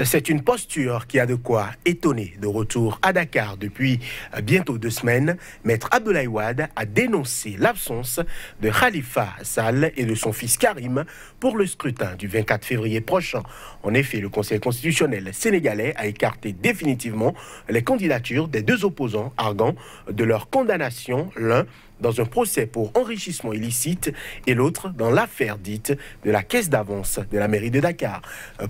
C'est une posture qui a de quoi étonner. De retour à Dakar depuis bientôt 2 semaines, Maître Abdoulaye Wade a dénoncé l'absence de Khalifa Sall et de son fils Karim pour le scrutin du 24 février prochain. En effet, le Conseil constitutionnel sénégalais a écarté définitivement les candidatures des deux opposants, arguant de leur condamnation, l'un dans un procès pour enrichissement illicite et l'autre dans l'affaire dite de la caisse d'avance de la mairie de Dakar.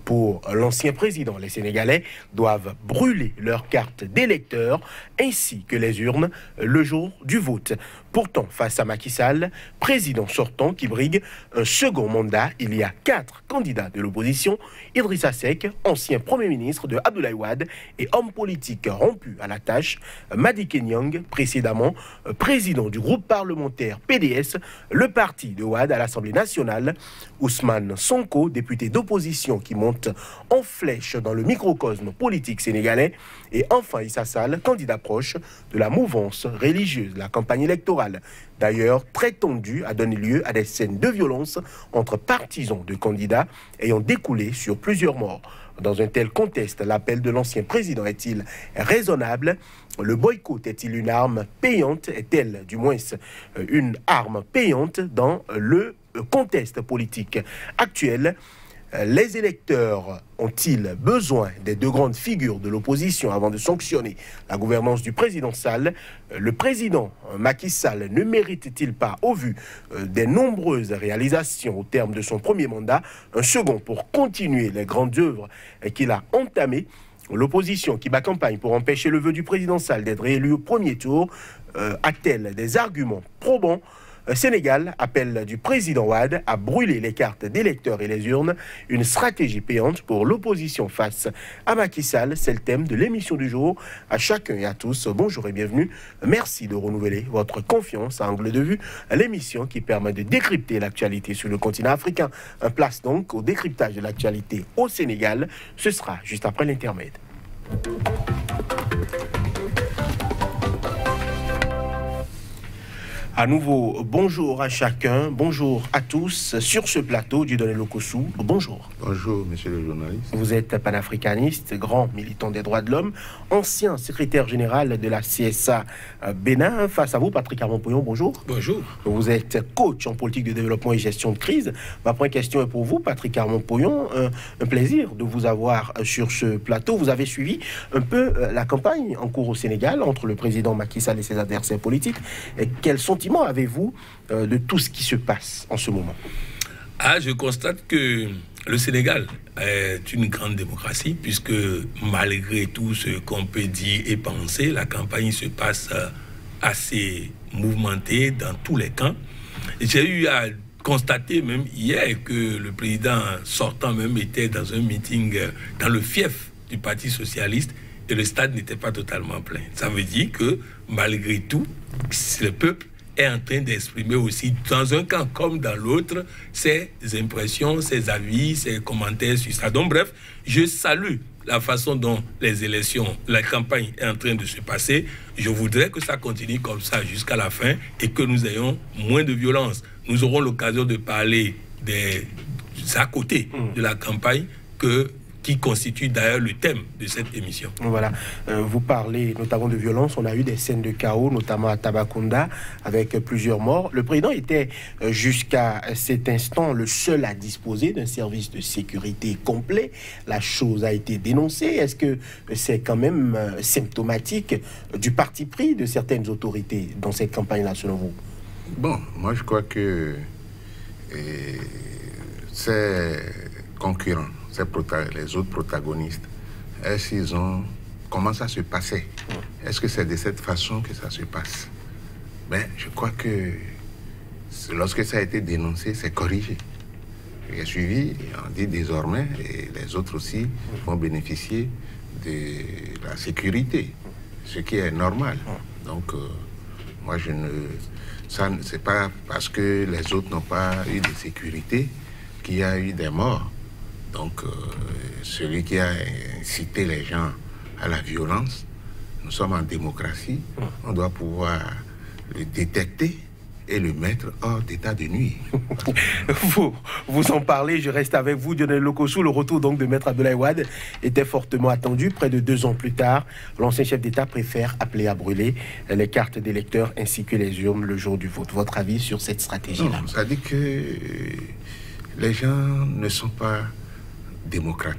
Pour l'ancien président, les Sénégalais doivent brûler leurs cartes d'électeurs ainsi que les urnes le jour du vote. Pourtant, face à Macky Sall, président sortant qui brigue un second mandat, il y a 4 candidats de l'opposition: Idrissa Seck, ancien Premier ministre de Abdoulaye Wade et homme politique rompu à la tâche, Madické Niang, précédemment président du groupe parlementaire PDS, le parti de Wade à l'Assemblée nationale, Ousmane Sonko, député d'opposition qui monte en flèche dans le microcosme politique sénégalais, et enfin Issa Sall, candidat proche de la mouvance religieuse. La campagne électorale, d'ailleurs très tendue, a donné lieu à des scènes de violence entre partisans de candidats ayant découlé sur plusieurs morts. Dans un tel contexte, l'appel de l'ancien président est-il raisonnable? Le boycott est-il une arme payante? Est-elle du moins une arme payante dans le contexte politique actuel? Les électeurs ont-ils besoin des deux grandes figures de l'opposition avant de sanctionner la gouvernance du président Sall? Le président Macky Sall ne mérite-t-il pas, au vu des nombreuses réalisations au terme de son premier mandat, un second pour continuer les grandes œuvres qu'il a entamées? L'opposition qui bat campagne pour empêcher le vœu du président Sall d'être réélu au premier tour a-t-elle des arguments probants? Sénégal appelle du président Wade à brûler les cartes d'électeurs et les urnes, une stratégie payante pour l'opposition face à Macky Sall. C'est le thème de l'émission du jour. À chacun et à tous, bonjour et bienvenue. Merci de renouveler votre confiance à Angle de Vue, l'émission qui permet de décrypter l'actualité sur le continent africain. Un place donc au décryptage de l'actualité au Sénégal. Ce sera juste après l'intermède. À nouveau, bonjour à chacun, bonjour à tous. Sur ce plateau, Dieudonné Lokossou, bonjour. Bonjour, monsieur le journaliste. Vous êtes panafricaniste, grand militant des droits de l'homme, ancien secrétaire général de la CSA Bénin. Face à vous, Patrick Armand-Pouillon, bonjour. Bonjour. Vous êtes coach en politique de développement et gestion de crise. Ma première question est pour vous, Patrick Armand-Pouillon. Un plaisir de vous avoir sur ce plateau. Vous avez suivi un peu la campagne en cours au Sénégal entre le président Macky Sall et ses adversaires politiques. Quels sentiments avez-vous de tout ce qui se passe en ce moment? Je constate que le Sénégal est une grande démocratie, puisque malgré tout ce qu'on peut dire et penser, la campagne se passe assez mouvementée dans tous les camps. J'ai eu à constater même hier que le président sortant même était dans un meeting dans le fief du Parti socialiste et le stade n'était pas totalement plein. Ça veut dire que malgré tout, le peuple est en train d'exprimer aussi, dans un camp comme dans l'autre, ses impressions, ses avis, ses commentaires sur ça. Donc bref, je salue la façon dont les élections, la campagne est en train de se passer. Je voudrais que ça continue comme ça jusqu'à la fin et que nous ayons moins de violence. Nous aurons l'occasion de parler des à côté de la campagne qui constitue d'ailleurs le thème de cette émission. Voilà, vous parlez notamment de violence. On a eu des scènes de chaos, notamment à Tambacounda, avec plusieurs morts. Le président était jusqu'à cet instant le seul à disposer d'un service de sécurité complet. La chose a été dénoncée. Est-ce que c'est quand même symptomatique du parti pris de certaines autorités dans cette campagne-là, selon vous? Bon, moi je crois que c'est concurrent. Les autres protagonistes, est-ce qu'ils ont... Comment ça se passait? Est-ce que c'est de cette façon que ça se passe? Ben, je crois que lorsque ça a été dénoncé, c'est corrigé. J'ai suivi, on dit désormais, et les autres aussi vont bénéficier de la sécurité, ce qui est normal. Donc, moi, ça, c'est pas parce que les autres n'ont pas eu de sécurité qu'il y a eu des morts. Donc, celui qui a incité les gens à la violence, nous sommes en démocratie, on doit pouvoir le détecter et le mettre hors d'état de nuire. Vous en parlez, je reste avec vous, Dionel Lokossou. Le retour donc de Maître Abdoulaye Wade était fortement attendu. Près de 2 ans plus tard, l'ancien chef d'État préfère appeler à brûler les cartes d'électeurs ainsi que les urnes le jour du vote. Votre avis sur cette stratégie-là? Ça dit que les gens ne sont pas démocrates.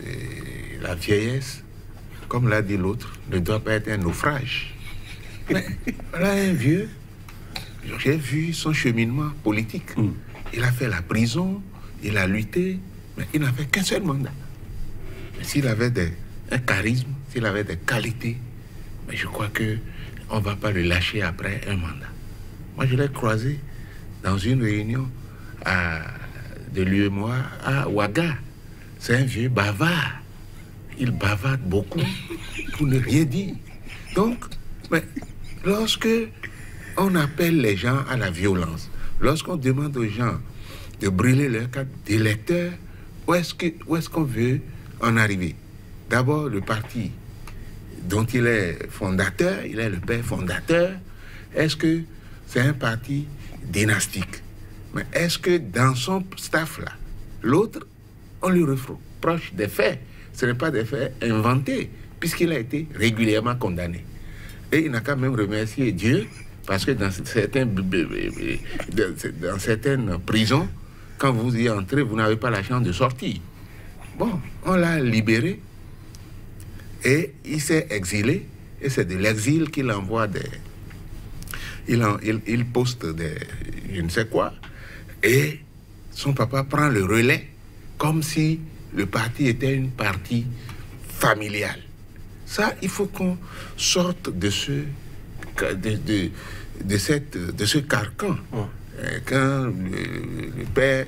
Et la vieillesse, comme l'a dit l'autre, ne doit pas être un naufrage. Mais voilà un vieux, j'ai vu son cheminement politique. Il a fait la prison, il a lutté, mais il n'a fait qu'un seul mandat. Mais s'il avait un charisme, s'il avait des qualités, mais je crois qu'on ne va pas le lâcher après un mandat. Moi, je l'ai croisé dans une réunion de l'UEMOA à Ouaga. C'est un vieux bavard. Il bavarde beaucoup pour ne rien dire. Donc, mais lorsque on appelle les gens à la violence, lorsqu'on demande aux gens de brûler leurs cartes d'électeurs, où est-ce qu'on veut en arriver? D'abord, le parti dont il est fondateur, il est le père fondateur, est-ce que c'est un parti dynastique? Mais est-ce que dans son staff-là, l'autre, on lui reproche des faits? Ce n'est pas des faits inventés, puisqu'il a été régulièrement condamné. Et il n'a qu'à même remercier Dieu, parce que dans certaines prisons, quand vous y entrez, vous n'avez pas la chance de sortir. Bon, on l'a libéré, et il s'est exilé, et c'est de l'exil qu'il envoie il poste des je ne sais quoi, et son papa prend le relais, comme si le parti était une partie familiale. Ça, il faut qu'on sorte de ce carcan. Quand le père...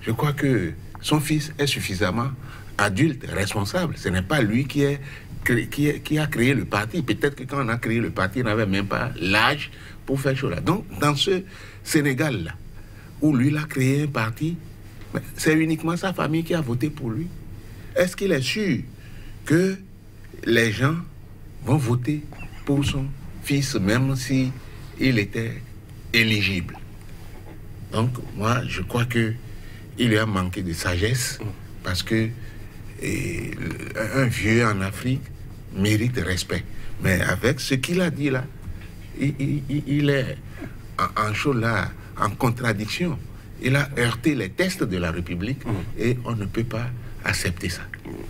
Je crois que son fils est suffisamment adulte, responsable. Ce n'est pas lui qui a créé le parti. Peut-être que quand on a créé le parti, il n'avait même pas l'âge pour faire chose là. Donc, dans ce Sénégal-là, où lui, il a créé un parti, c'est uniquement sa famille qui a voté pour lui. Est-ce qu'il est sûr que les gens vont voter pour son fils, même si il était éligible? Donc, moi, je crois qu'il lui a manqué de sagesse, parce que un vieux en Afrique mérite respect. Mais avec ce qu'il a dit là, il est en chose là, en contradiction. Il a heurté les tests de la République et on ne peut pas accepter ça.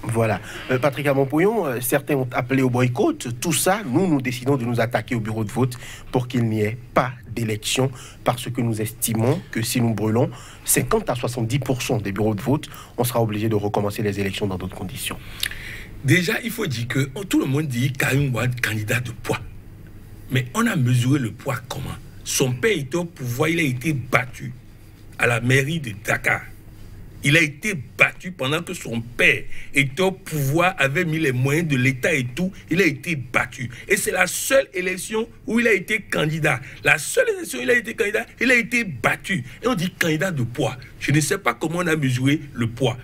Voilà. Patrick Amompouyon, certains ont appelé au boycott. Tout ça, nous décidons de nous attaquer au bureau de vote pour qu'il n'y ait pas d'élection, parce que nous estimons que si nous brûlons 50 à 70% des bureaux de vote, on sera obligé de recommencer les élections dans d'autres conditions. Déjà, il faut dire que tout le monde dit Karim Wade, candidat de poids. Mais on a mesuré le poids comment? Son père était au pouvoir, il a été battu à la mairie de Dakar. Il a été battu pendant que son père était au pouvoir, avait mis les moyens de l'État et tout. Il a été battu. Et c'est la seule élection où il a été candidat. La seule élection où il a été candidat, il a été battu. Et on dit candidat de poids. Je ne sais pas comment on a mesuré le poids.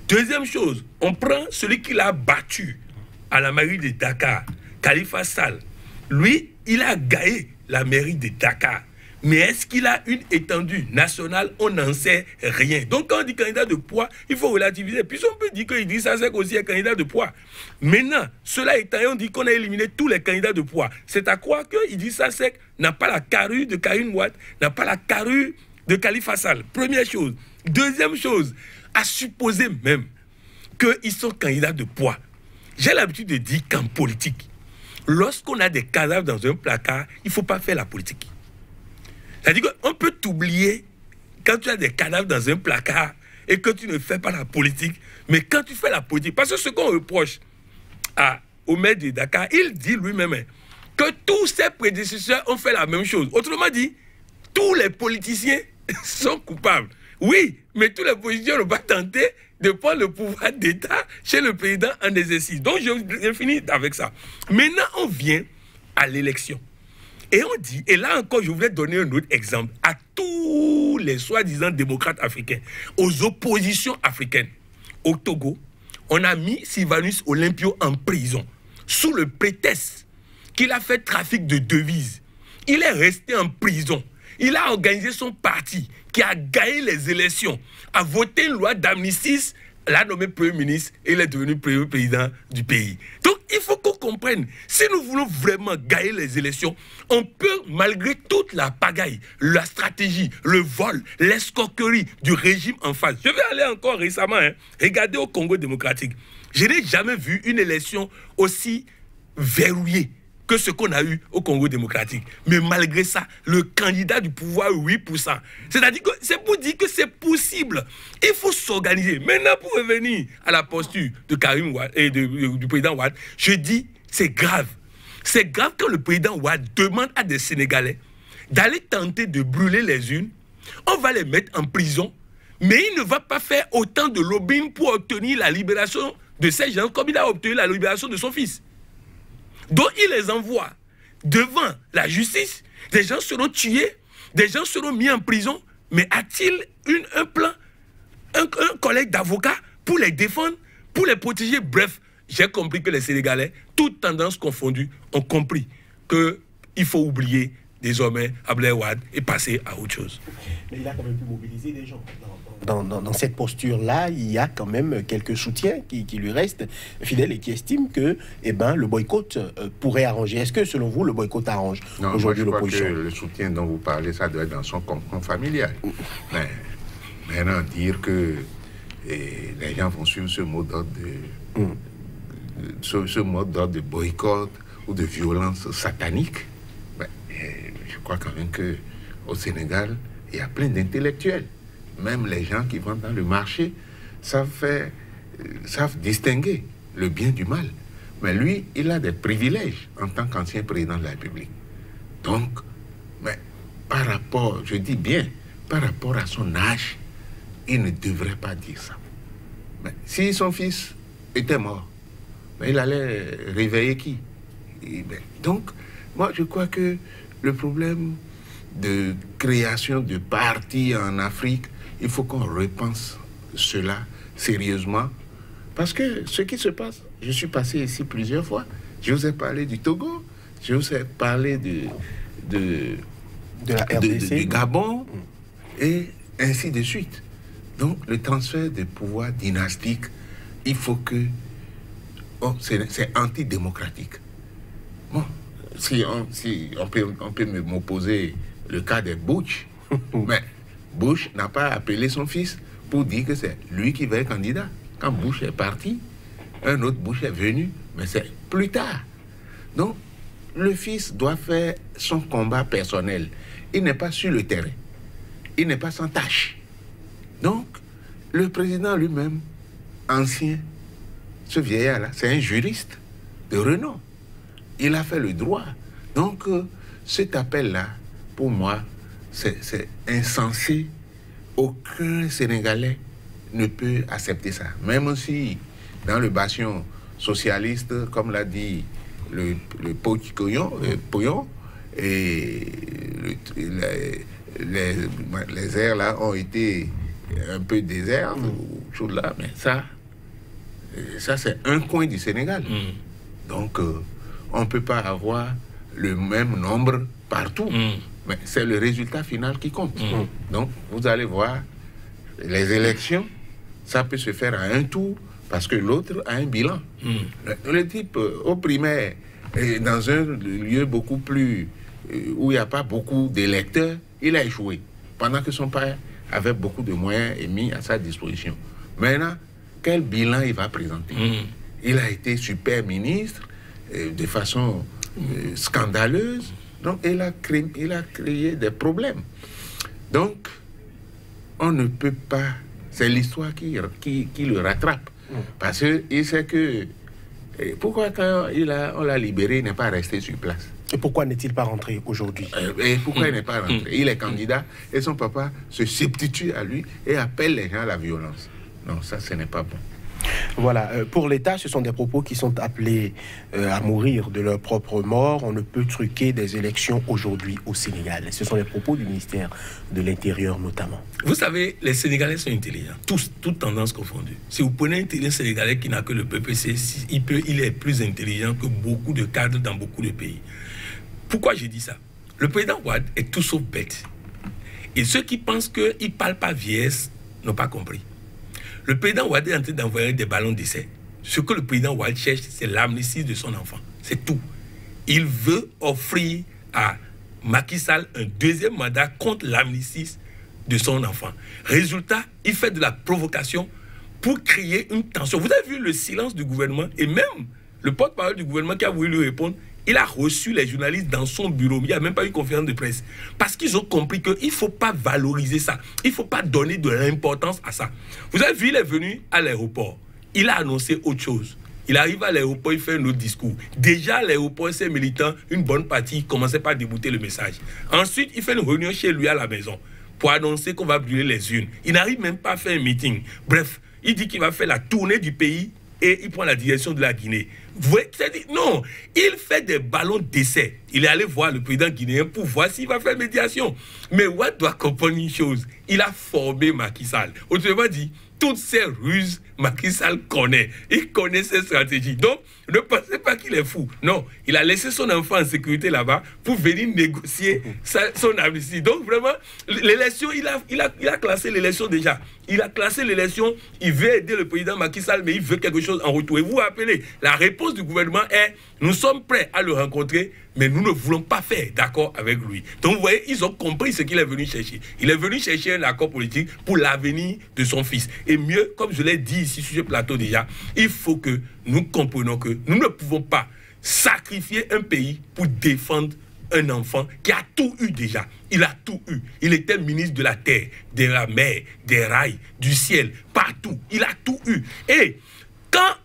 Deuxième chose, on prend celui qui l'a battu à la mairie de Dakar, Khalifa Sall. Lui, il a gagné la mairie de Dakar. Mais est-ce qu'il a une étendue nationale? On n'en sait rien. Donc, quand on dit candidat de poids, il faut relativiser. Puis on peut dire qu'Idrissa Seck aussi est candidat de poids. Maintenant, cela étant, on dit qu'on a éliminé tous les candidats de poids. C'est à croire qu'Idrissa Seck n'a pas la carrure de Karim Wade, n'a pas la carrure de Khalifa Sall. Première chose. Deuxième chose, à supposer même qu'ils sont candidats de poids. J'ai l'habitude de dire qu'en politique, lorsqu'on a des cadavres dans un placard, il ne faut pas faire la politique. C'est-à-dire qu'on peut t'oublier quand tu as des cadavres dans un placard et que tu ne fais pas la politique, mais quand tu fais la politique, parce que ce qu'on reproche au maire de Dakar, il dit lui-même que tous ses prédécesseurs ont fait la même chose. Autrement dit, tous les politiciens sont coupables. Oui, mais tous les politiciens n'ont pas tenté de prendre le pouvoir d'État chez le président en exercice. Donc, je finis avec ça. Maintenant, on vient à l'élection. Et on dit, et là encore, je voulais donner un autre exemple à tous les soi-disant démocrates africains, aux oppositions africaines. Au Togo, on a mis Sylvanus Olympio en prison, sous le prétexte qu'il a fait trafic de devises. Il est resté en prison. Il a organisé son parti qui a gagné les élections, a voté une loi d'amnistie, l'a nommé Premier ministre et il est devenu Premier président du pays. Donc, il faut qu'on comprenne, si nous voulons vraiment gagner les élections, on peut, malgré toute la pagaille, la stratégie, le vol, l'escroquerie du régime en face. Je vais aller encore récemment, regarder au Congo démocratique. Je n'ai jamais vu une élection aussi verrouillée que ce qu'on a eu au Congo démocratique. Mais malgré ça, le candidat du pouvoir, 8%. C'est-à-dire que c'est pour dire que c'est possible. Il faut s'organiser. Maintenant, pour revenir à la posture de Karim Wade et du président Wade, je dis, c'est grave. C'est grave quand le président Wade demande à des Sénégalais d'aller tenter de brûler les urnes. On va les mettre en prison, mais il ne va pas faire autant de lobbying pour obtenir la libération de ces gens comme il a obtenu la libération de son fils. Donc il les envoie devant la justice, des gens seront tués, des gens seront mis en prison, mais a-t-il un plan, un collègue d'avocats pour les défendre, pour les protéger? Bref, j'ai compris que les Sénégalais, toutes tendances confondues, ont compris qu'il faut oublier désormais Abdoulaye Wade et passer à autre chose. Mais il a quand même pu mobiliser des gens. Dans cette posture-là, il y a quand même quelques soutiens qui lui restent fidèles et qui estiment que le boycott pourrait arranger. Est-ce que, selon vous, le boycott arrange aujourd'hui l'opposition? Le soutien dont vous parlez, ça doit être dans son cocon familial. Mais maintenant, dire que les gens vont suivre ce mot d'ordre de boycott ou de violence satanique, je crois quand même qu'au Sénégal, il y a plein d'intellectuels. Même les gens qui vont dans le marché savent distinguer le bien du mal. Mais lui, il a des privilèges en tant qu'ancien président de la République. Donc, mais par rapport, je dis bien, par rapport à son âge, il ne devrait pas dire ça. Mais si son fils était mort, il allait réveiller qui? Donc, moi, je crois que le problème de création de partis en Afrique, il faut qu'on repense cela sérieusement. Parce que ce qui se passe, je suis passé ici plusieurs fois, je vous ai parlé du Togo, je vous ai parlé du Gabon, et ainsi de suite. Donc, le transfert de pouvoir dynastique, il faut que... c'est antidémocratique. Bon, si on peut m'opposer le cas de Bush, mais Bush n'a pas appelé son fils pour dire que c'est lui qui va être candidat. Quand Bush est parti, un autre Bush est venu, mais c'est plus tard. Donc, le fils doit faire son combat personnel. Il n'est pas sur le terrain. Il n'est pas sans tâche. Donc, le président lui-même, ancien, ce vieillard-là, c'est un juriste de renom. Il a fait le droit. Donc, cet appel-là, pour moi, c'est insensé. Aucun Sénégalais ne peut accepter ça. Même si, dans le bastion socialiste, comme l'a dit le Poyon, et les airs là ont été un peu déserts, choses là, mais ça c'est un coin du Sénégal. Donc, on ne peut pas avoir le même nombre partout. Mais c'est le résultat final qui compte. Donc, vous allez voir, les élections, ça peut se faire à un tour parce que l'autre a un bilan. Le type, au primaire, dans un lieu beaucoup plus... où il n'y a pas beaucoup d'électeurs, il a échoué. Pendant que son père avait beaucoup de moyens mis à sa disposition. Maintenant, quel bilan il va présenter? Il a été super ministre de façon scandaleuse. Donc, il a créé des problèmes. Donc, on ne peut pas... C'est l'histoire qui le rattrape. Parce qu'il sait que... Pourquoi quand on l'a libéré, il n'est pas resté sur place? Et pourquoi n'est-il pas rentré aujourd'hui? Et pourquoi il n'est pas rentré? Il est candidat et son papa se substitue à lui et appelle les gens à la violence. Non, ça, ce n'est pas bon. Voilà, pour l'État, ce sont des propos qui sont appelés à mourir de leur propre mort. On ne peut truquer des élections aujourd'hui au Sénégal. Ce sont les propos du ministère de l'Intérieur notamment. Vous savez, les Sénégalais sont intelligents, tous, toutes tendances confondues. Si vous prenez un Sénégalais qui n'a que le PPC, il est plus intelligent que beaucoup de cadres dans beaucoup de pays. Pourquoi j'ai dit ça? le président Wade est tout sauf bête. Et ceux qui pensent qu'il ne parle pas vieillesse n'ont pas compris. Le président Wade est en train d'envoyer des ballons d'essai. Ce que le président Wade cherche, c'est l'amnistie de son enfant. C'est tout. Il veut offrir à Macky Sall un deuxième mandat contre l'amnistie de son enfant. Résultat, il fait de la provocation pour créer une tension. Vous avez vu le silence du gouvernement et même le porte-parole du gouvernement qui a voulu lui répondre, il a reçu les journalistes dans son bureau. Il n'y a même pas eu conférence de presse. Parce qu'ils ont compris qu'il ne faut pas valoriser ça. Il ne faut pas donner de l'importance à ça. Vous avez vu, il est venu à l'aéroport. Il a annoncé autre chose. Il arrive à l'aéroport, il fait un autre discours. Déjà, à l'aéroport, ses militants, une bonne partie, commençaient par débouter le message. Ensuite, il fait une réunion chez lui à la maison pour annoncer qu'on va brûler les urnes. Il n'arrive même pas à faire un meeting. Bref, il dit qu'il va faire la tournée du pays et il prend la direction de la Guinée. Vous voyez, c'est-à-dire, non, il fait des ballons d'essai. Il est allé voir le président guinéen pour voir s'il va faire médiation. Mais Wade doit comprendre une chose. Il a formé Macky Sall. Autrement dit, toutes ces ruses, Macky Sall connaît. Il connaît ses stratégies. Donc, ne pensez pas qu'il est fou. Non, il a laissé son enfant en sécurité là-bas pour venir négocier son amnistie. Donc, vraiment, l'élection, il a classé l'élection déjà. Il a classé l'élection. Il veut aider le président Macky Sall, mais il veut quelque chose en retour. Et vous vous rappelez, la réponse du gouvernement est, nous sommes prêts à le rencontrer, mais nous ne voulons pas faire d'accord avec lui. Donc, vous voyez, ils ont compris ce qu'il est venu chercher. Il est venu chercher un accord politique pour l'avenir de son fils. Et mieux, comme je l'ai dit ici sur ce plateau déjà, il faut que nous comprenions que nous ne pouvons pas sacrifier un pays pour défendre un enfant qui a tout eu déjà. Il a tout eu. Il était ministre de la terre, de la mer, des rails, du ciel, partout. Il a tout eu. Et quand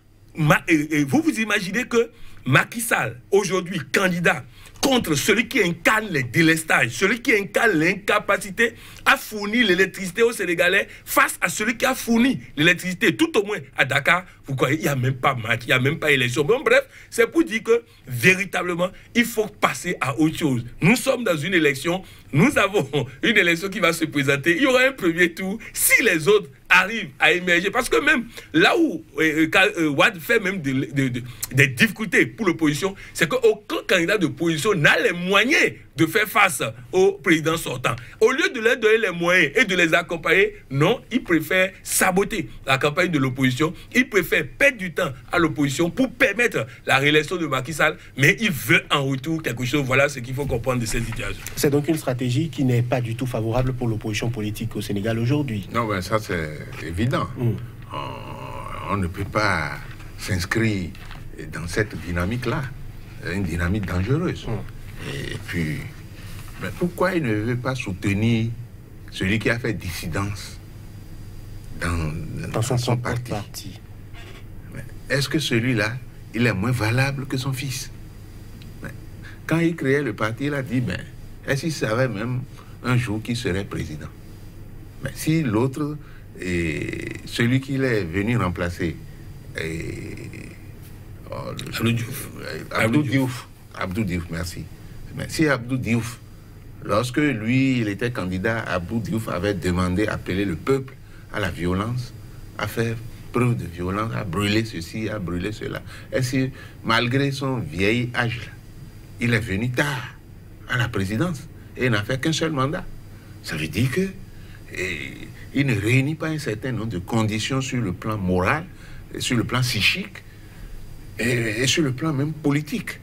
vous vous imaginez que Macky Sall, aujourd'hui candidat contre celui qui incarne les délestages, celui qui incarne l'incapacité à fournir l'électricité aux Sénégalais face à celui qui a fourni l'électricité, tout au moins à Dakar, vous croyez, il n'y a même pas match, il n'y a même pas élection. Bon, bref, c'est pour dire que véritablement, il faut passer à autre chose. Nous sommes dans une élection, nous avons une élection qui va se présenter, il y aura un premier tour, si les autres arrivent à émerger, parce que même là où Wade fait même des difficultés pour l'opposition, c'est qu'aucun candidat d'opposition n'a les moyens de faire face au président sortant. Au lieu de leur donner les moyens et de les accompagner, non, il préfère saboter la campagne de l'opposition, il préfère perdre du temps à l'opposition pour permettre la réélection de Macky Sall, mais il veut en retour quelque chose. Voilà ce qu'il faut comprendre de cette situation. C'est donc une stratégie qui n'est pas du tout favorable pour l'opposition politique au Sénégal aujourd'hui. Non, ben ça c'est évident. On ne peut pas s'inscrire dans cette dynamique-là, une dynamique dangereuse. Et puis, mais pourquoi il ne veut pas soutenir celui qui a fait dissidence dans son parti? Est-ce que celui-là, il est moins valable que son fils? Quand il créait le parti, il a dit, ben, est-ce qu'il savait même un jour qu'il serait président? Mais si l'autre, celui qu'il est venu remplacer, Abdou Diouf, merci. Mais si Abdou Diouf, lorsque lui, il était candidat, Abdou Diouf avait demandé, appeler le peuple à la violence, à faire preuve de violence, à brûler ceci, à brûler cela. Est-ce que, malgré son vieil âge, il est venu tard à la présidence et il n'a fait qu'un seul mandat? Ça veut dire que il ne réunit pas un certain nombre de conditions sur le plan moral, et sur le plan psychique et sur le plan même politique.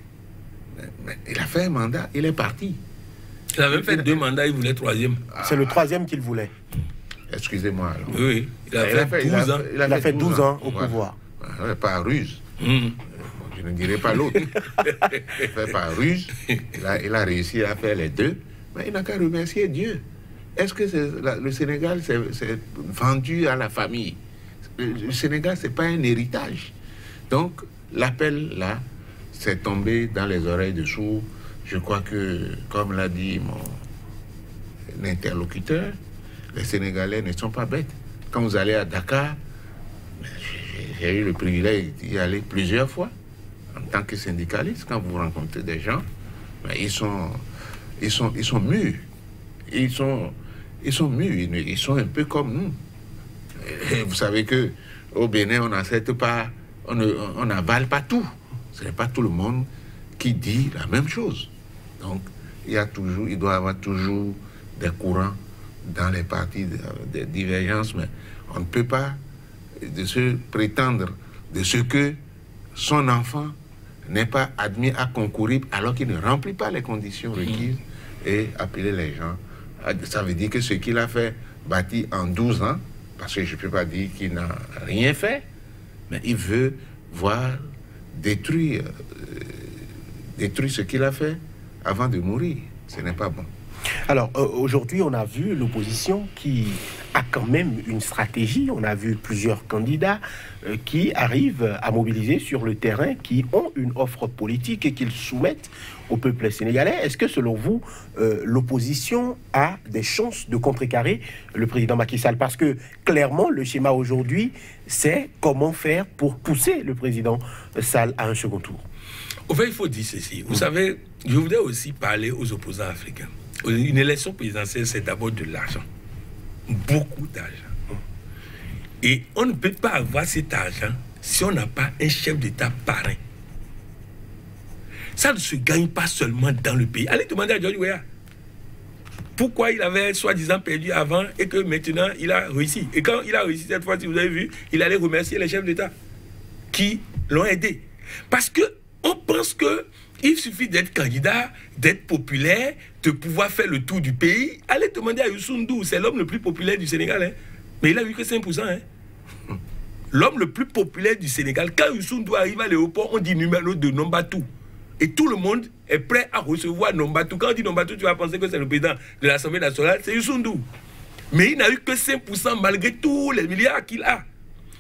Mais il a fait un mandat, il est parti. Il a même fait 2 mandats, il voulait 3e. C'est le 3e qu'il voulait. Excusez-moi. Alors. Oui, il a fait 12 ans. Il a fait 12 ans au pouvoir. Par ruse. Je ne dirais pas l'autre. Il fait par ruse. Il a réussi à faire les 2. Mais il n'a qu'à remercier Dieu. Est-ce que le Sénégal s'est vendu à la famille? Le Sénégal, ce n'est pas un héritage. Donc, l'appel, là, c'est tombé dans les oreilles de sourds. Je crois que, comme l'a dit mon interlocuteur, les Sénégalais ne sont pas bêtes. Quand vous allez à Dakar, j'ai eu le privilège d'y aller plusieurs fois, en tant que syndicaliste. Quand vous rencontrez des gens, ils sont mûrs. Ils sont mûrs, ils sont un peu comme nous. Et vous savez que au Bénin, on n'accepte pas, on n'avale pas tout. Ce n'est pas tout le monde qui dit la même chose. Donc, il doit y avoir toujours des courants dans les partis, des divergences, mais on ne peut pas se prétendre de ce que son enfant n'est pas admis à concourir alors qu'il ne remplit pas les conditions requises et appeler les gens. Ça veut dire que ce qu'il a fait, bâti en 12 ans, parce que je ne peux pas dire qu'il n'a rien fait, mais il veut voir détruire ce qu'il a fait avant de mourir. Ce n'est pas bon. Alors, aujourd'hui, on a vu l'opposition qui a quand même une stratégie. On a vu plusieurs candidats qui arrivent à mobiliser sur le terrain, qui ont une offre politique et qu'ils soumettent au peuple sénégalais. Est-ce que, selon vous, l'opposition a des chances de contrecarrer le président Macky Sall? Parce que, clairement, le schéma aujourd'hui, c'est comment faire pour pousser le président Sall à un second tour. Au fait, il faut dire ceci. Vous savez, je voudrais aussi parler aux opposants africains. Une élection présidentielle, c'est d'abord de l'argent. Beaucoup d'argent. Et on ne peut pas avoir cet argent si on n'a pas un chef d'État parrain. Ça ne se gagne pas seulement dans le pays. Allez demander à George Weah pourquoi il avait soi-disant perdu avant et que maintenant il a réussi. Et quand il a réussi cette fois, si vous avez vu, il allait remercier les chefs d'État qui l'ont aidé. Parce qu'on pense que il suffit d'être candidat, d'être populaire, de pouvoir faire le tour du pays. Allez demander à Youssou N'Dour, c'est l'homme le plus populaire du Sénégal. Hein. Mais il a eu que 5%. Hein. L'homme le plus populaire du Sénégal, quand Youssou N'Dour arrive à l'aéroport, on dit numéro de Nombatou. Et tout le monde est prêt à recevoir Nombatou. Quand on dit Nombatou, tu vas penser que c'est le président de l'Assemblée nationale, c'est Youssou N'Dour. Mais il n'a eu que 5% malgré tous les milliards qu'il a.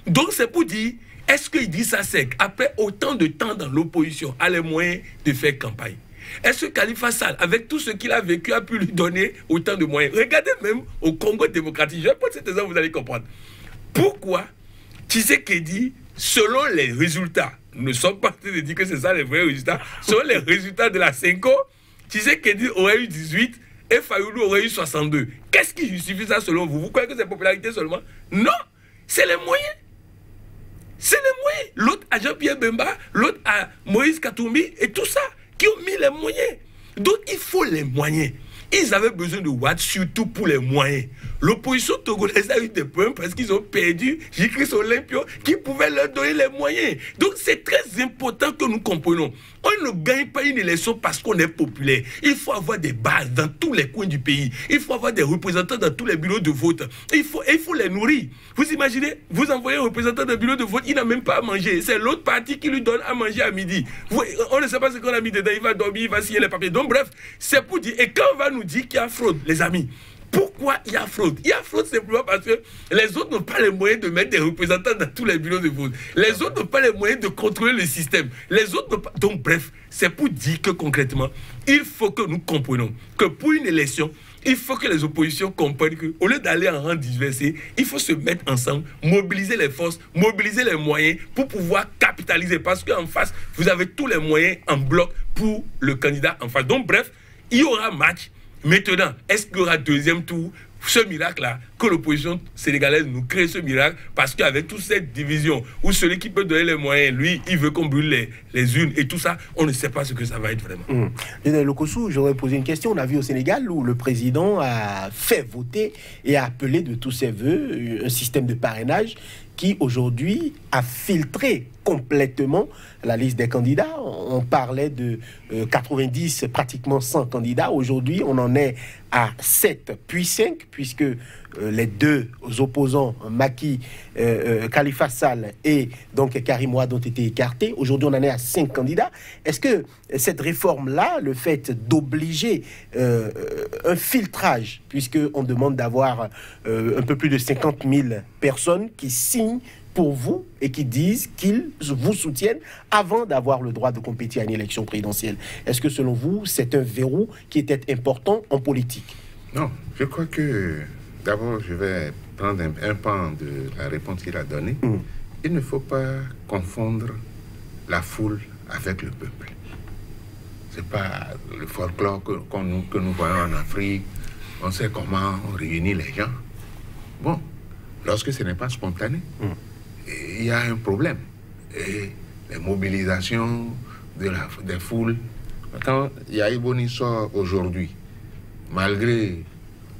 Donc c'est pour dire... Est-ce qu'il dit ça sec, après autant de temps dans l'opposition, a les moyens de faire campagne? Est-ce que Khalifa Sall, avec tout ce qu'il a vécu, a pu lui donner autant de moyens? Regardez même au Congo démocratique, je vais prendre cet exemple, vous allez comprendre. Pourquoi Tshisekedi, selon les résultats, nous ne sommes pas en train de dire que c'est ça les vrais résultats, selon les résultats de la Senko, Tshisekedi aurait eu 18 et Fayoulou aurait eu 62. Qu'est-ce qui justifie ça selon vous? Vous croyez que c'est popularité seulement? Non, c'est les moyens. C'est les moyens. L'autre à Jean-Pierre Bemba, l'autre à Moïse Katumbi et tout ça, qui ont mis les moyens. Donc il faut les moyens. Ils avaient besoin de Ouad, surtout pour les moyens. L'opposition togolaise a eu des problèmes parce qu'ils ont perdu J-Chris Olympio qui pouvait leur donner les moyens. Donc c'est très important que nous comprenions. On ne gagne pas une élection parce qu'on est populaire. Il faut avoir des bases dans tous les coins du pays. Il faut avoir des représentants dans tous les bureaux de vote. Il faut les nourrir. Vous imaginez, vous envoyez un représentant d'un bureau de vote, il n'a même pas à manger. C'est l'autre parti qui lui donne à manger à midi. On ne sait pas ce qu'on a mis dedans. Il va dormir, il va signer les papiers. Donc bref, c'est pour dire. Et quand on va nous dire qu'il y a fraude, les amis, pourquoi il y a fraude? Il y a fraude simplement parce que les autres n'ont pas les moyens de mettre des représentants dans tous les bureaux de vote. Les autres n'ont pas les moyens de contrôler le système. Les autres n'ont pas... Donc bref, c'est pour dire que concrètement, il faut que nous comprenions que pour une élection, il faut que les oppositions comprennent qu'au lieu d'aller en rang diversité, il faut se mettre ensemble, mobiliser les forces, mobiliser les moyens pour pouvoir capitaliser. Parce qu'en face, vous avez tous les moyens en bloc pour le candidat en face. Donc bref, il y aura match. Maintenant, est-ce qu'il y aura deuxième tour? Ce miracle-là, que l'opposition sénégalaise nous crée ce miracle, parce qu'avec toute cette division, où celui qui peut donner les moyens, lui, il veut qu'on brûle les urnes et tout ça, on ne sait pas ce que ça va être vraiment. Lokossou, j'aurais posé une question. On a vu au Sénégal où le président a fait voter et a appelé de tous ses voeux un système de parrainage qui aujourd'hui a filtré complètement la liste des candidats. On parlait de 90, pratiquement 100 candidats. Aujourd'hui, on en est à 7 puis 5, puisque les deux opposants, Macky, Khalifa Sall et donc Karim Wade ont été écartés. Aujourd'hui, on en est à 5 candidats. Est-ce que cette réforme-là, le fait d'obliger un filtrage, puisqu'on demande d'avoir un peu plus de 50 000 personnes qui signent pour vous et qui disent qu'ils vous soutiennent avant d'avoir le droit de compétir à une élection présidentielle. Est-ce que selon vous, c'est un verrou qui était important en politique? Non, je crois que d'abord, je vais prendre un pan de la réponse qu'il a donnée. Il ne faut pas confondre la foule avec le peuple. Ce n'est pas le folklore que nous voyons en Afrique. On sait comment on réunit les gens. Bon, lorsque ce n'est pas spontané, il y a un problème. Et les mobilisations des foules Quand Yahi Boni sort aujourd'hui, malgré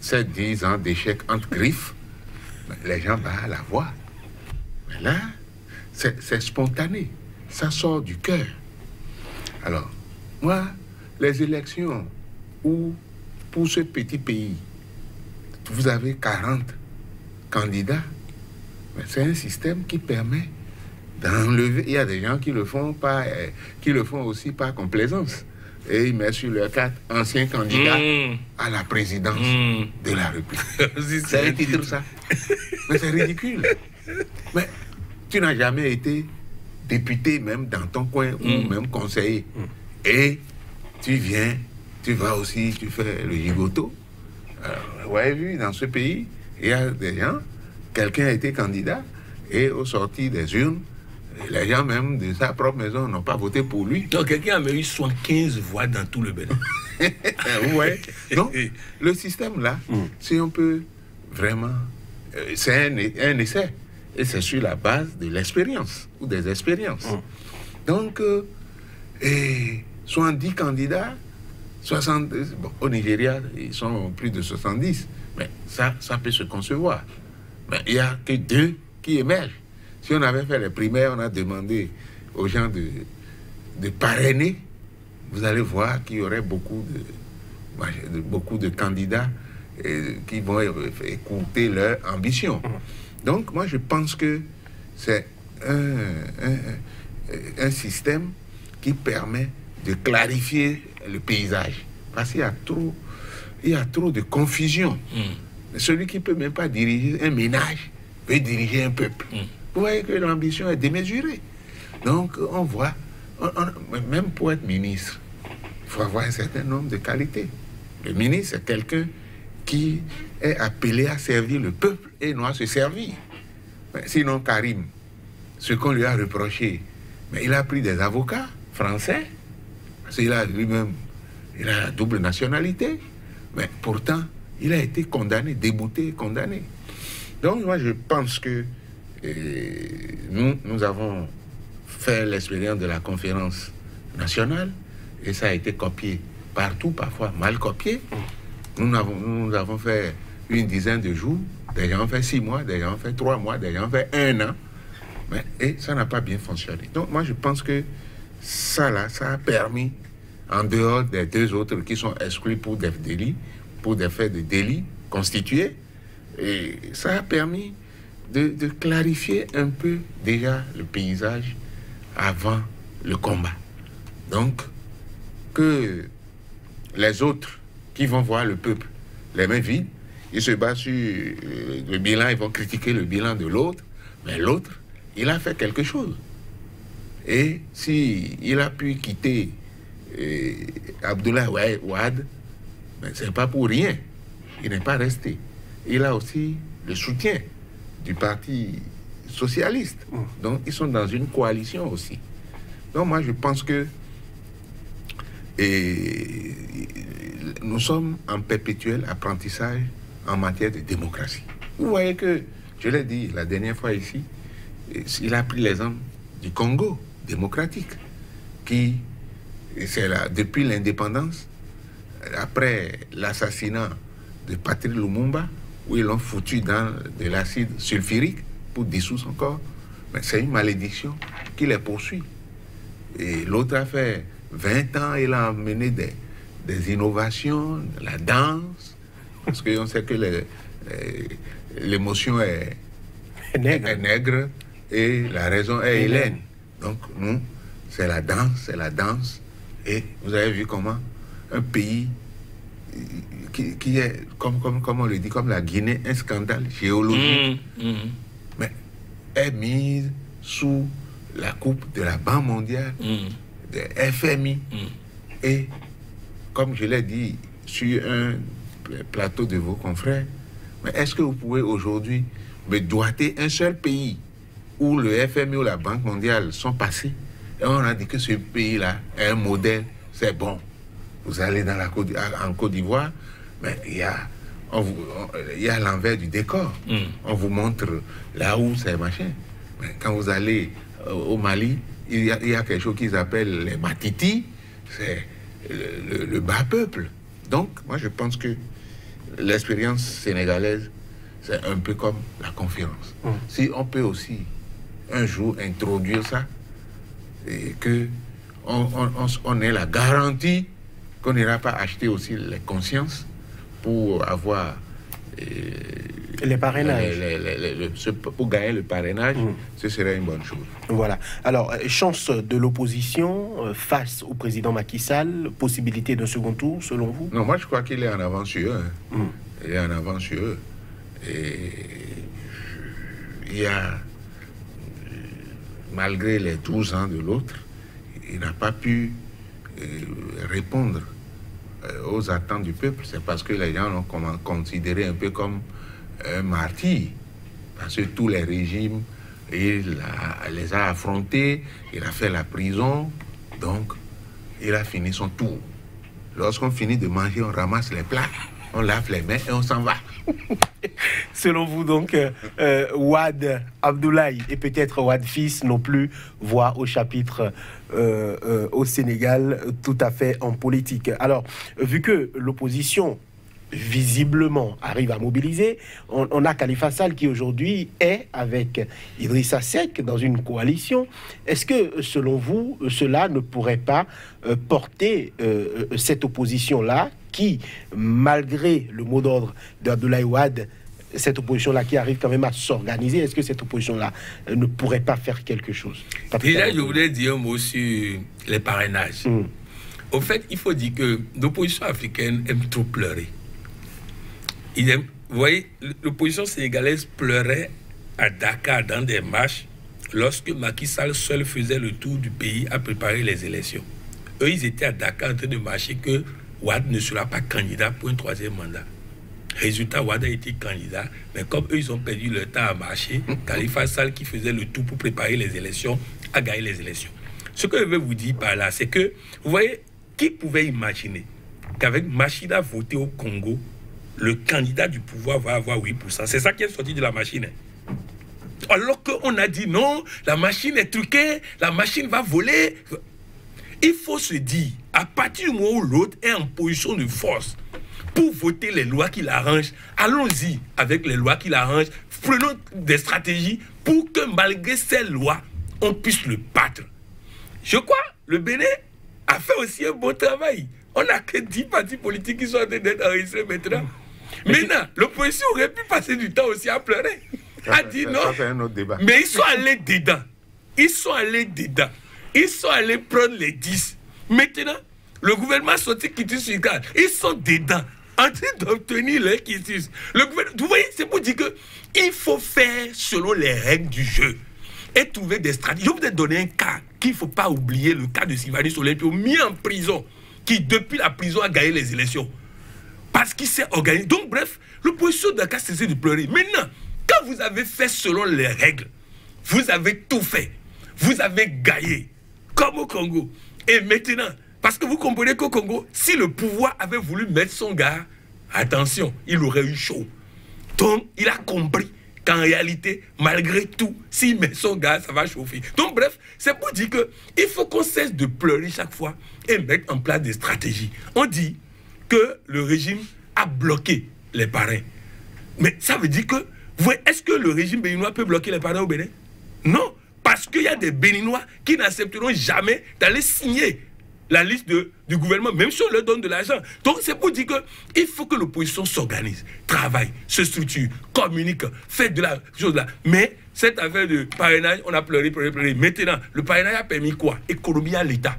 7-10 ans d'échec entre griffes, les gens battent la voix. Mais là, c'est spontané. Ça sort du cœur. Alors, moi, les élections où, pour ce petit pays, vous avez 40 candidats, c'est un système qui permet d'enlever. Il y a des gens qui le font aussi par complaisance. Et ils mettent sur leur carte anciens candidats à la présidence de la République. C'est un titre, ça. Mais c'est ridicule. Mais tu n'as jamais été député, même dans ton coin, ou même conseiller. Et tu vas aussi, tu fais le gigoto. Vous avez vu, dans ce pays, il y a des gens, quelqu'un a été candidat, et au sorti des urnes, les gens même de sa propre maison n'ont pas voté pour lui. Donc quelqu'un a eu 75 voix dans tout le Bénin. Ouais. Donc, le système là, si on peut vraiment... c'est un essai. Et c'est sur la base de l'expérience, ou des expériences. Donc, 70 candidats, 60, bon, au Nigeria, ils sont plus de 70. Mais ça peut se concevoir. Mais il n'y a que 2 qui émergent. Si on avait fait les primaires, on a demandé aux gens de parrainer, vous allez voir qu'il y aurait beaucoup de candidats qui vont écouter leur ambition. Donc, moi, je pense que c'est un système qui permet de clarifier le paysage. Parce qu'il y a trop de confusion. Celui qui ne peut même pas diriger un ménage peut diriger un peuple. Vous voyez que l'ambition est démesurée. Donc, on voit, même pour être ministre, il faut avoir un certain nombre de qualités. Le ministre, c'est quelqu'un qui est appelé à servir le peuple et non à se servir. Mais sinon, Karim, ce qu'on lui a reproché, mais il a pris des avocats français, parce qu'il a lui-même, il a la double nationalité, mais pourtant, il a été condamné, débouté, condamné. Donc, moi, je pense que nous avons fait l'expérience de la conférence nationale, et ça a été copié partout, parfois mal copié. Nous avons fait une dizaine de jours, des gens ont fait 6 mois, des gens ont fait 3 mois, des gens ont fait 1 an, et ça n'a pas bien fonctionné. Donc moi je pense que ça a permis, en dehors des 2 autres qui sont exclus pour des délits, pour des faits de délit constitués, et ça a permis de clarifier un peu déjà le paysage avant le combat. Donc, que les autres qui vont voir le peuple les mains vides, ils se basent sur le bilan, ils vont critiquer le bilan de l'autre, mais l'autre, il a fait quelque chose. Et s'il a pu quitter Abdoulaye Wade, mais ce n'est pas pour rien. Il n'est pas resté. Il a aussi le soutien du Parti socialiste. Donc, ils sont dans une coalition aussi. Donc, moi, je pense que nous sommes en perpétuel apprentissage en matière de démocratie. Vous voyez que, je l'ai dit la dernière fois ici, il a pris l'exemple du Congo démocratique, qui, c'est là, depuis l'indépendance, après l'assassinat de Patrice Lumumba, où ils l'ont foutu dans de l'acide sulfurique pour dissoudre son corps, mais c'est une malédiction qui les poursuit. Et l'autre a fait 20 ans, il a amené des innovations, la danse, parce qu'on sait que l'émotion est nègre et la raison est hélène. Donc nous, c'est la danse. Et vous avez vu comment un pays qui est, comme on le dit, comme la Guinée, un scandale géologique, mais est mise sous la coupe de la Banque mondiale, de FMI, et comme je l'ai dit sur un plateau de vos confrères, mais est-ce que vous pouvez aujourd'hui me doiter un seul pays où le FMI ou la Banque mondiale sont passés et on a dit que ce pays-là est un modèle, c'est bon. Vous allez en Côte d'Ivoire, mais il y a l'envers du décor. On vous montre là où c'est machin. Mais quand vous allez au Mali, il y a quelque chose qu'ils appellent les matitis. C'est le bas peuple. Donc, moi, je pense que l'expérience sénégalaise, c'est un peu comme la conférence. Si on peut aussi un jour introduire ça, et que on ait la garantie qu'on n'ira pas acheter aussi les consciences pour avoir les parrainages. Pour gagner le parrainage, ce serait une bonne chose. Voilà. Alors, chance de l'opposition face au président Macky Sall, possibilité d'un second tour, selon vous? Non, moi je crois qu'il est en avance sur eux. Il est en avance sur eux. Et il y a, malgré les 12 ans de l'autre, il n'a pas pu répondre aux attentes du peuple. C'est parce que les gens l'ont considéré un peu comme un martyr. Parce que tous les régimes, il les a affrontés, il a fait la prison, donc il a fini son tour. Lorsqu'on finit de manger, on ramasse les plats, on lave les mains et on s'en va. Selon vous, donc, Wade Abdoulaye et peut-être Wade fils non plus voient au chapitre au Sénégal tout à fait en politique. Alors, vu que l'opposition visiblement arrive à mobiliser, on a Khalifa Sall qui aujourd'hui est avec Idrissa Seck dans une coalition. Est-ce que, selon vous, cela ne pourrait pas porter cette opposition-là qui, malgré le mot d'ordre d'Abdoulaye Wade, cette opposition-là qui arrive quand même à s'organiser, est-ce que cette opposition-là ne pourrait pas faire quelque chose? Déjà, je voulais dire un mot sur les parrainages. Au fait, il faut dire que l'opposition africaine aime trop pleurer. Vous voyez, l'opposition sénégalaise pleurait à Dakar dans des marches lorsque Macky Sall seul faisait le tour du pays à préparer les élections. Eux, ils étaient à Dakar en train de marcher que Wade ne sera pas candidat pour un 3e mandat. Résultat, Wade a été candidat, mais comme eux, ils ont perdu leur temps à marcher, Khalifa Sall, qui faisait le tout pour préparer les élections, a gagné les élections. Ce que je veux vous dire par là, c'est que, vous voyez, qui pouvait imaginer qu'avec machine à voter au Congo, le candidat du pouvoir va avoir 8%. C'est ça qui est sorti de la machine. Alors qu'on a dit non, la machine est truquée, la machine va voler. Il faut se dire, à partir du moment où l'autre est en position de force pour voter les lois qui l'arrangent, allons-y avec les lois qui l'arrangent, prenons des stratégies pour que malgré ces lois, on puisse le battre. Je crois, le Bénin a fait aussi un bon travail. On n'a que 10 partis politiques qui sont en train d'être enregistrés maintenant. Maintenant, l'opposition aurait pu passer du temps aussi à pleurer. A dit non. C'est un autre débat. Mais ils sont allés dedans. Ils sont allés dedans. Ils sont allés prendre les 10. Maintenant, le gouvernement sorti quitus sur cadre. Ils sont dedans, en train d'obtenir les quitus. Vous voyez, c'est pour dire qu'il faut faire selon les règles du jeu et trouver des stratégies. Je vais vous donner un cas qu'il ne faut pas oublier, le cas de Sylvanus Olympio, mis en prison, qui depuis la prison a gagné les élections. Parce qu'il s'est organisé. Donc bref, l'opposition n'a qu'à cesser de pleurer. Maintenant, quand vous avez fait selon les règles, vous avez tout fait. Vous avez gagné, comme au Congo. Et maintenant, parce que vous comprenez qu'au Congo, si le pouvoir avait voulu mettre son gars, attention, il aurait eu chaud. Donc, il a compris qu'en réalité, malgré tout, s'il met son gars, ça va chauffer. Donc bref, c'est pour dire qu'il faut qu'on cesse de pleurer chaque fois et mettre en place des stratégies. On dit que le régime a bloqué les parrains. Mais ça veut dire que, est-ce que le régime béninois peut bloquer les parrains au Bénin? Non, parce qu'il y a des Béninois qui n'accepteront jamais d'aller signer la liste du gouvernement, même si on leur donne de l'argent. Donc c'est pour dire qu'il faut que l'opposition s'organise, travaille, se structure, communique, fait de la chose là. Mais cette affaire de parrainage, on a pleuré. Maintenant, le parrainage a permis quoi? Économie à l'État.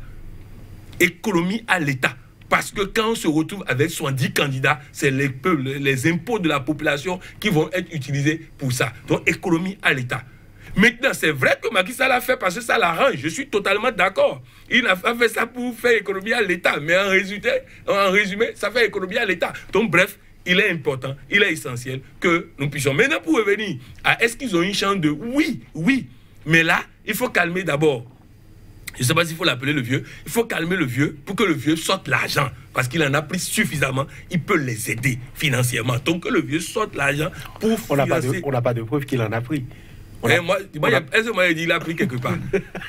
Économie à l'État. Parce que quand on se retrouve avec 70 candidats, c'est les impôts de la population qui vont être utilisés pour ça. Donc, économie à l'État. Maintenant, c'est vrai que Macky Sall l'a fait parce que ça l'arrange. Je suis totalement d'accord. Il n'a pas fait ça pour faire économie à l'État. Mais en résumé, ça fait économie à l'État. Donc, bref, il est important, il est essentiel que nous puissions. Maintenant, pour revenir à est-ce qu'ils ont une chance de... Oui. Mais là, il faut calmer d'abord. Je ne sais pas s'il faut l'appeler le vieux. Il faut calmer le vieux pour que le vieux sorte l'argent. Parce qu'il en a pris suffisamment. Il peut les aider financièrement. Donc que le vieux sorte l'argent pour financer... On n'a pas de preuve qu'il en a pris. Est-ce que moi, il a pris quelque part?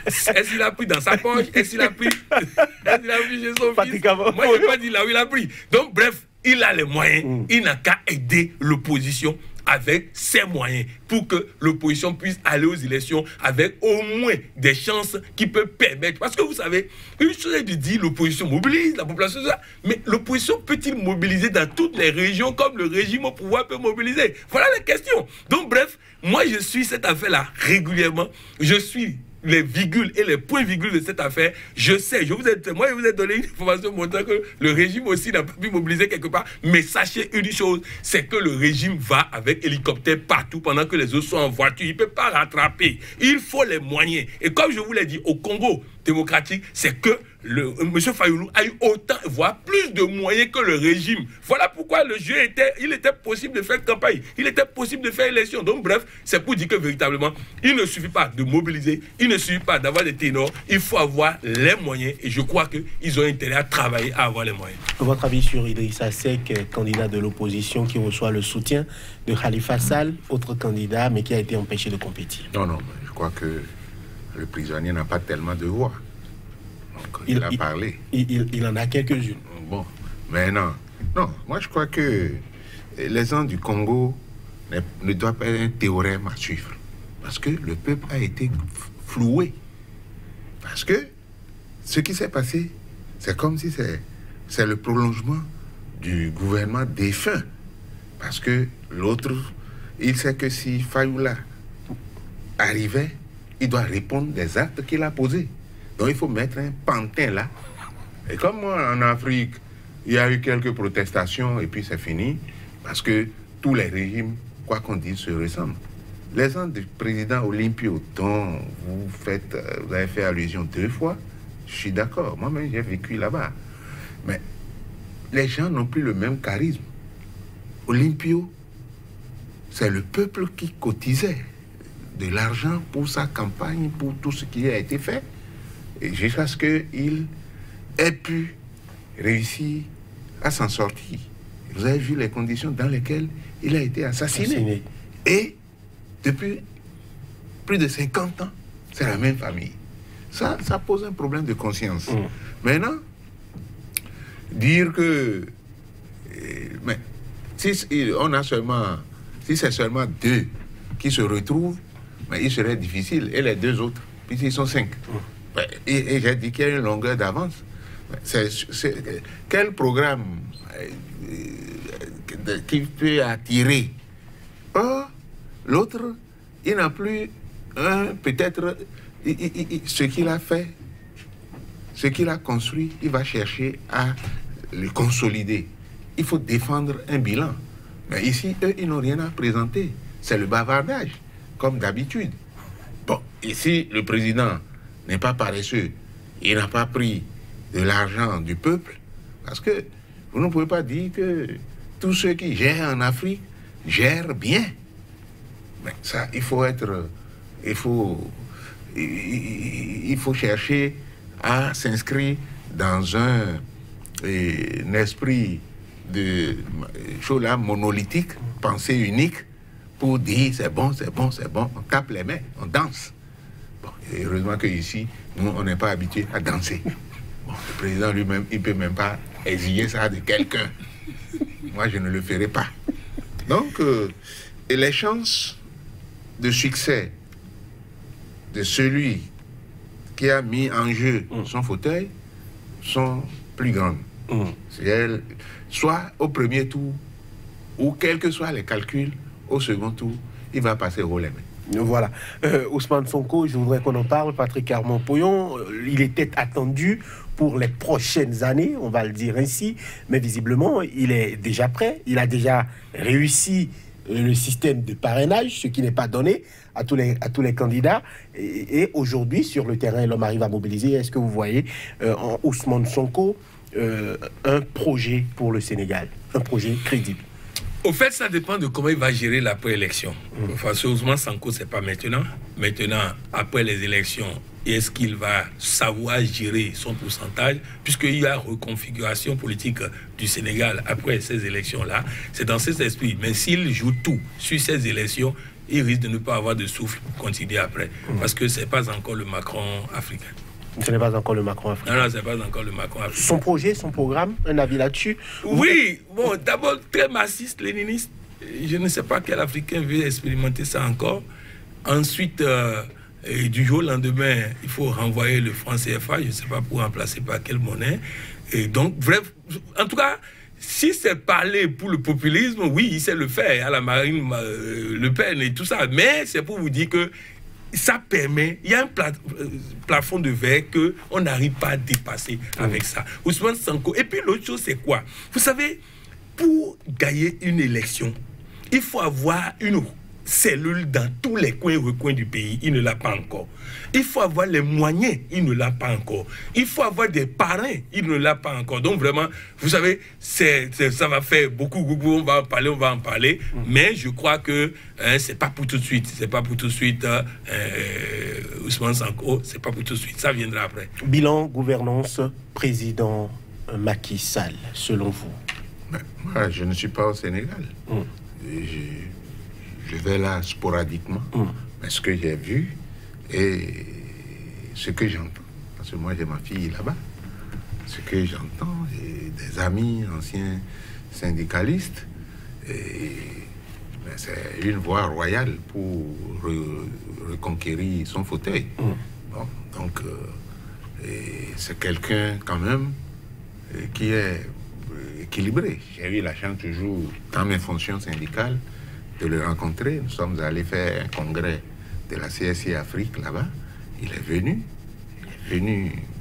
Est-ce qu'il a pris dans sa poche? Est-ce qu'il a pris chez son fils? Moi, je ne vais pas dire là où il a pris. Donc, bref, il a les moyens. Il n'a qu'à aider l'opposition avec ses moyens pour que l'opposition puisse aller aux élections avec au moins des chances qui peuvent permettre. Parce que vous savez, une chose est de dire l'opposition mobilise, la population, mais l'opposition peut-il mobiliser dans toutes les régions comme le régime au pouvoir peut mobiliser? Voilà la question. Donc bref, moi je suis cette affaire-là régulièrement. Je suis les virgules et les points-virgules de cette affaire. Je sais, je vous ai donné une information montrant que le régime aussi n'a pas pu mobiliser quelque part. Mais sachez une chose, c'est que le régime va avec hélicoptère partout pendant que les autres sont en voiture. Il ne peut pas rattraper. Il faut les moyens. Et comme je vous l'ai dit, au Congo démocratique, c'est que M. Fayoulou a eu autant, voire plus de moyens que le régime. Voilà pourquoi le jeu il était possible de faire campagne, il était possible de faire élection. Donc bref, c'est pour dire que véritablement, il ne suffit pas de mobiliser, il ne suffit pas d'avoir des ténors, il faut avoir les moyens et je crois qu'ils ont intérêt à travailler à avoir les moyens. Votre avis sur Idrissa Seck, candidat de l'opposition qui reçoit le soutien de Khalifa Sall, autre candidat mais qui a été empêché de compétir? Non, je crois que le prisonnier n'a pas tellement de voix. Donc, il a parlé. Il en a quelques-unes. Bon, mais non, moi je crois que les gens du Congo ne doivent pas être un théorème à suivre. Parce que le peuple a été floué. Parce que ce qui s'est passé, c'est comme si c'est le prolongement du gouvernement défunt. Parce que l'autre, il sait que si Fayoula arrivait, il doit répondre des actes qu'il a posés. Donc il faut mettre un pantin là. Et comme moi, en Afrique, il y a eu quelques protestations et puis c'est fini. Parce que tous les régimes, quoi qu'on dise, se ressemblent. Les gens du président Olympio, dont vous avez fait allusion 2 fois, je suis d'accord. Moi-même, j'ai vécu là-bas. Mais les gens n'ont plus le même charisme. Olympio, c'est le peuple qui cotisait de l'argent pour sa campagne, pour tout ce qui a été fait. Et jusqu'à ce qu'il ait pu réussir à s'en sortir. Vous avez vu les conditions dans lesquelles il a été assassiné. Et depuis plus de 50 ans, c'est la même famille. Ça pose un problème de conscience. Maintenant, dire que... Mais si c'est seulement 2 qui se retrouvent, mais il serait difficile. Et les 2 autres, puisqu'ils sont 5. Et j'ai dit qu'il y a une longueur d'avance. Quel programme qui peut attirer? L'autre, il n'a plus peut-être ce qu'il a fait, ce qu'il a construit, il va chercher à le consolider. Il faut défendre un bilan. Mais ici, eux, ils n'ont rien à présenter. C'est le bavardage, comme d'habitude. Bon, ici, le président n'est pas paresseux. Il n'a pas pris de l'argent du peuple. Parce que vous ne pouvez pas dire que tous ceux qui gèrent en Afrique gèrent bien. Mais ça, il faut chercher à s'inscrire dans un esprit de chose là monolithique, pensée unique, pour dire c'est bon, on tape les mains, on danse. Bon, et heureusement qu'ici, nous, on n'est pas habitués à danser. Bon, le président lui-même, il ne peut même pas exiger ça de quelqu'un. Moi, je ne le ferai pas. Donc, et les chances de succès de celui qui a mis en jeu son fauteuil sont plus grandes. Soit au premier tour, ou quels que soient les calculs, au second tour, il va passer haut les mains. Voilà. Ousmane Sonko, je voudrais qu'on en parle. Patrick Armand-Pouillon, il était attendu pour les prochaines années, on va le dire ainsi, mais visiblement, il est déjà prêt. Il a déjà réussi le système de parrainage, ce qui n'est pas donné à tous les candidats. Et aujourd'hui, sur le terrain, l'homme arrive à mobiliser. Est-ce que vous voyez en Ousmane Sonko un projet pour le Sénégal, un projet crédible? Au fait, ça dépend de comment il va gérer l'après-élection. Parce que Ousmane Sonko, c'est pas maintenant. Maintenant, après les élections, est-ce qu'il va savoir gérer son pourcentage? Puisqu'il y a reconfiguration politique du Sénégal après ces élections-là. C'est dans cet esprit. Mais s'il joue tout sur ces élections, il risque de ne pas avoir de souffle pour continuer après. Parce que ce n'est pas encore le Macron africain. Ce n'est pas encore le Macron africain. Non, non, ce n'est pas encore le Macron africain. Son projet, son programme, un avis là-dessus? Oui, bon, d'abord, très marxiste, léniniste. Je ne sais pas quel Africain veut expérimenter ça encore. Ensuite, du jour au lendemain, il faut renvoyer le franc CFA, je ne sais pas pour remplacer par quelle monnaie. Et donc, bref, en tout cas, si c'est parler pour le populisme, oui, il sait le faire, à la Marine Le Pen et tout ça. Mais c'est pour vous dire que ça permet, il y a un plafond de verre qu'on n'arrive pas à dépasser avec ça. Ousmane Sonko. Et puis l'autre chose, c'est quoi? Vous savez, pour gagner une élection, il faut avoir une cellule dans tous les coins et recoins du pays. Il ne l'a pas encore. Il faut avoir les moyens. Il ne l'a pas encore. Il faut avoir des parrains. Il ne l'a pas encore. Donc vraiment, vous savez, ça va faire beaucoup. On va en parler. Mais je crois que c'est pas pour tout de suite. C'est pas pour tout de suite. Ousmane Sonko, c'est pas pour tout de suite. Ça viendra après. Bilan, gouvernance, président Macky Sall, selon vous? Moi, je ne suis pas au Sénégal. Je vais là sporadiquement. Mais ce que j'ai vu et ce que j'entends, parce que moi j'ai ma fille là-bas, ce que j'entends, et des amis anciens syndicalistes, c'est une voie royale pour reconquérir son fauteuil. Bon, donc, c'est quelqu'un quand même qui est équilibré. J'ai eu la chance toujours, dans mes fonctions syndicales, de le rencontrer. Nous sommes allés faire un congrès de la CSI Afrique là-bas. Il est venu.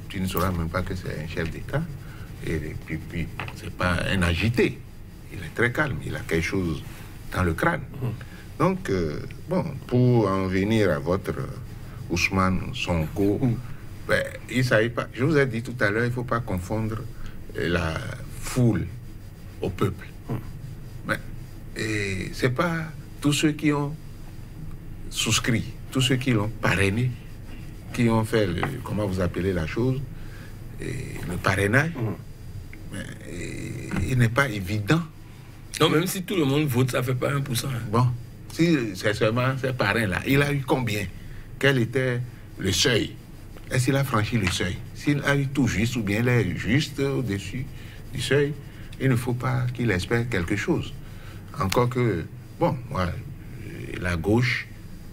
Tu ne sauras même pas que c'est un chef d'État. Et puis c'est pas un agité. Il est très calme. Il a quelque chose dans le crâne. Donc, bon, pour en venir à votre Ousmane Sonko, ben, il ne savait pas. Je vous ai dit tout à l'heure, il ne faut pas confondre la foule au peuple. Et ce n'est pas tous ceux qui ont souscrit, tous ceux qui l'ont parrainé, qui ont fait, comment vous appelez la chose, le parrainage. Il n'est pas évident. Non, même si tout le monde vote, ça ne fait pas 1%. Hein. Bon, si c'est seulement ces parrains-là, il a eu combien? Quel était le seuil? Est-ce qu'il a franchi le seuil? S'il a eu tout juste ou bien il est juste au-dessus du seuil, il ne faut pas qu'il espère quelque chose. Encore que, bon, moi, la gauche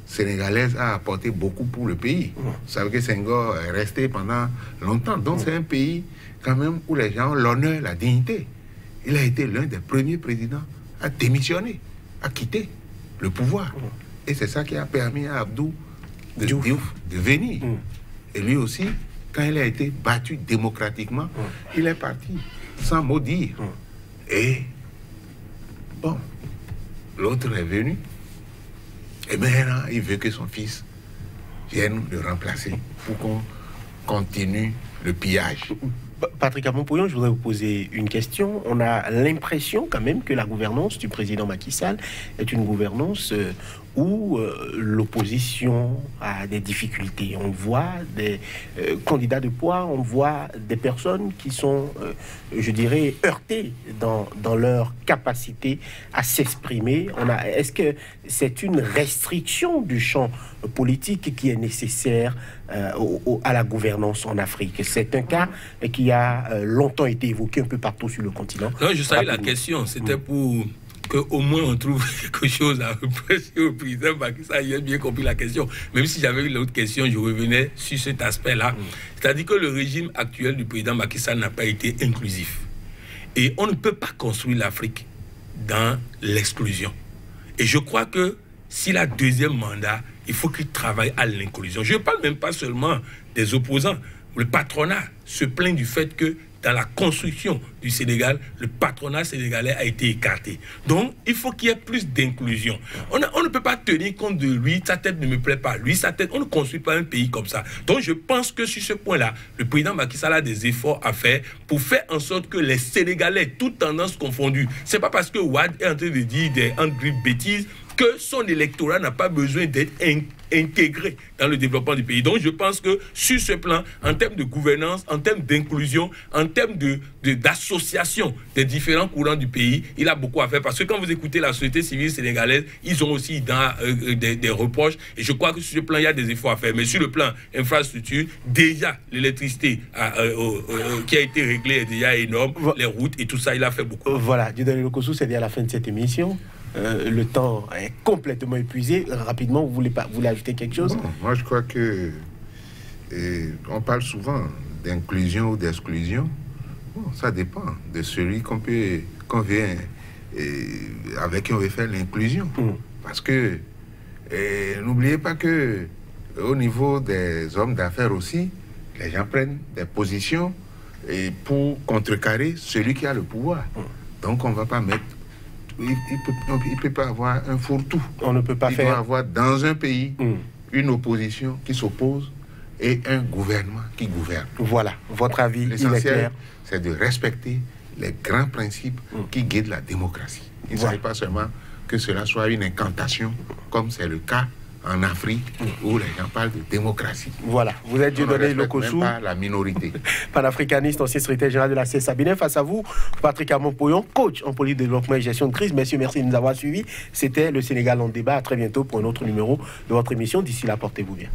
sénégalaise a apporté beaucoup pour le pays. Vous savez que Senghor est resté pendant longtemps. Donc c'est un pays quand même où les gens ont l'honneur, la dignité. Il a été l'un des premiers présidents à démissionner, à quitter le pouvoir. Et c'est ça qui a permis à Abdou Diouf de venir. Et lui aussi, quand il a été battu démocratiquement, il est parti sans mot dire. Et bon, l'autre est venu, et maintenant il veut que son fils vienne le remplacer pour qu'on continue le pillage. Patrick Amompouillon, je voudrais vous poser une question. On a l'impression quand même que la gouvernance du président Macky Sall est une gouvernance où l'opposition a des difficultés. On voit des candidats de poids, on voit des personnes qui sont, je dirais, heurtées dans leur capacité à s'exprimer. Est-ce que c'est une restriction du champ politique qui est nécessaire à la gouvernance en Afrique? C'est un cas qui a longtemps été évoqué un peu partout sur le continent. Non, je savais la question. C'était pour qu'au moins on trouve quelque chose à reprocher au président Macky Sall. J'ai bien compris la question. Même si j'avais eu l'autre question, je revenais sur cet aspect-là. C'est-à-dire que le régime actuel du président Macky Sall n'a pas été inclusif. Et on ne peut pas construire l'Afrique dans l'exclusion. Et je crois que s'il a deuxième mandat, il faut qu'il travaille à l'inclusion. Je ne parle même pas seulement des opposants. Le patronat se plaint du fait que dans la construction du Sénégal, le patronat sénégalais a été écarté. Donc, il faut qu'il y ait plus d'inclusion. On ne peut pas tenir compte de lui, sa tête ne me plaît pas. Lui, sa tête, on ne construit pas un pays comme ça. Donc, je pense que sur ce point-là, le président Macky Sall a des efforts à faire pour faire en sorte que les Sénégalais, toutes tendances confondues, c'est pas parce que Wade est en train de dire des bêtises que son électorat n'a pas besoin d'être intégrés dans le développement du pays. Donc je pense que sur ce plan, en termes de gouvernance, en termes d'inclusion, en termes d'association des différents courants du pays, il a beaucoup à faire. Parce que quand vous écoutez la société civile sénégalaise, ils ont aussi des reproches. Et je crois que sur ce plan, il y a des efforts à faire. Mais sur le plan infrastructure, déjà l'électricité qui a été réglée est déjà énorme. Les routes et tout ça, il a fait beaucoup. Voilà, Dieudonné Lokossou, c'est à la fin de cette émission. Le temps est complètement épuisé. Rapidement, vous voulez ajouter quelque chose? Bon, moi, je crois que on parle souvent d'inclusion ou d'exclusion. Bon, ça dépend de celui avec qui on veut faire l'inclusion. Parce que n'oubliez pas que au niveau des hommes d'affaires aussi, les gens prennent des positions pour contrecarrer celui qui a le pouvoir. Donc on ne va pas mettre... Il ne peut pas avoir un fourre-tout. On ne peut pas Il doit avoir dans un pays une opposition qui s'oppose et un gouvernement qui gouverne. Voilà, votre avis, il est clair. L'essentiel, c'est de respecter les grands principes qui guident la démocratie. Il ne s'agit pas seulement que cela soit une incantation, comme c'est le cas en Afrique, où les gens parlent de démocratie. Voilà, vous êtes Dieudonné Lokossou, même pas la minorité. panafricaniste, ancien secrétaire général de la CSA. Face à vous, Patrick Amon-Poyon, coach en politique de développement et gestion de crise. Messieurs, merci de nous avoir suivis. C'était le Sénégal en débat. À très bientôt pour un autre numéro de votre émission. D'ici là, portez-vous bien.